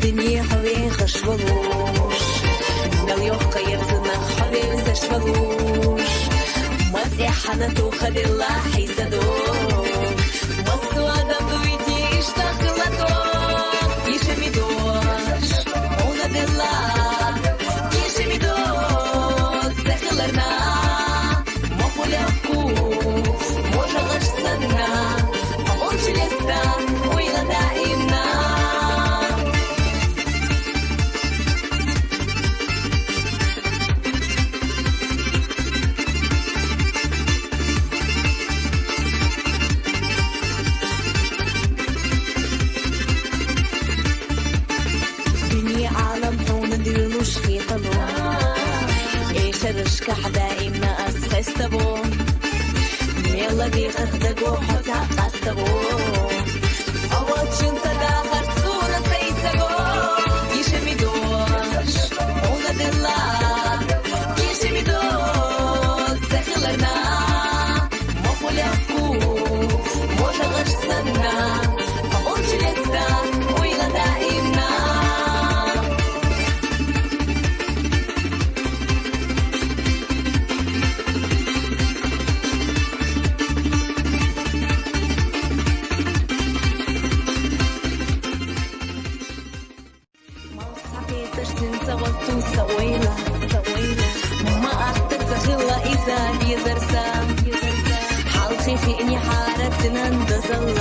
الدنيا حوالي خشبلوش مليون قيرتنا حوالي زشبلوش ما زي حنتو خد الله حيزدون مصو آدم دويتي اشتاقلتو يشميدوش اونا دلا يشميدوش زخلرنا مفوليكو موجة غشتنا أمونش لستا ويلا دائمنا كحدائنا أسخستبو ميلا دي خدقو حتى قستبو أواتشن تداخر سونا سيسبو يشميدوش اونا دلا يشميدوش زخلرنا مفوليكو موجة غشتنا أمونش لستا ويلا دائمنا سويلة ما أعتقد زغلة إذا بيزرسا حالخي في إني حارة نندزل